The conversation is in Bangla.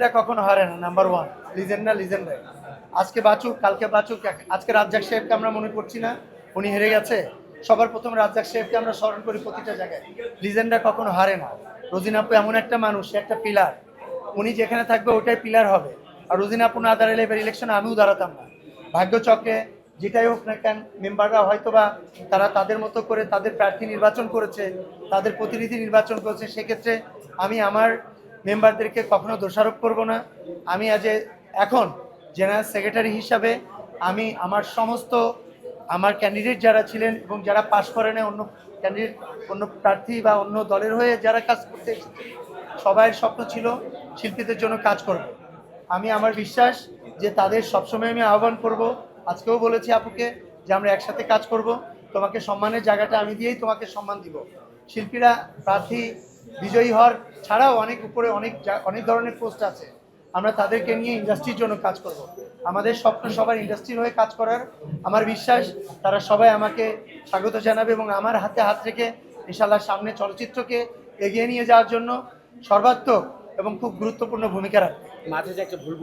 লিজেন্ডরা কখনো হারে না, নাম্বার ওয়ান। লিজেন্ডাই আজকে বাঁচুক কালকে বাঁচুক, আজকে রাজ্জাক সাহেবকে আমরা মনে করছি না, উনি হেরে গেছে। সবার প্রথম রাজ্জাক সাহেবকে আমরা স্মরণ করি প্রতিটা জায়গায়। লিজেন্ডরা কখনো হারে না। রোজিনা আপু এমন একটা মানুষ, সে একটা পিলার, উনি যেখানে থাকবে ওটাই পিলার হবে। আর রোজিনা আপু না দাঁড়ালে এবার ইলেকশনে আমিও দাঁড়াতাম না। ভাগ্যচক্রে যেটাই হোক না কেন, মেম্বাররা হয়তোবা তারা তাদের মতো করে তাদের প্রার্থী নির্বাচন করেছে, তাদের প্রতিনিধি নির্বাচন করেছে, সেক্ষেত্রে আমি আমার মেম্বারদেরকে কখনো দোষারোপ করব না। আমি এখন জেনারেল সেক্রেটারি হিসাবে আমি আমার সমস্ত আমার ক্যান্ডিডেট যারা ছিলেন এবং যারা পাশ করেন, অন্য ক্যান্ডিডেট, অন্য প্রার্থী বা অন্য দলের হয়ে যারা কাজ করতে এসেছে, সবাইয়ের স্বপ্ন ছিল শিল্পীদের জন্য কাজ করব। আমি আমার বিশ্বাস যে তাদের সবসময় আমি আহ্বান করব, আজকেও বলেছি আপুকে যে আমরা একসাথে কাজ করব, তোমাকে সম্মানের জায়গাটা আমি দিয়েই তোমাকে সম্মান দিব। শিল্পীরা প্রার্থী বিজয়ী হওয়ার ছাড়াও অনেক উপরে অনেক ধরনের পোস্ট আছে, আমরা তাদেরকে নিয়ে ইন্ডাস্ট্রির জন্য কাজ করব। আমাদের স্বপ্ন সবার ইন্ডাস্ট্রির হয়ে কাজ করার। আমার বিশ্বাস তারা সবাই আমাকে স্বাগত জানাবে এবং আমার হাতে হাত রেখে ইনশাআল্লাহ সামনে চলচ্চিত্রকে এগিয়ে নিয়ে যাওয়ার জন্য সর্বাত্মক এবং খুব গুরুত্বপূর্ণ ভূমিকা রাখবে। মাঝে যে একটা ভুল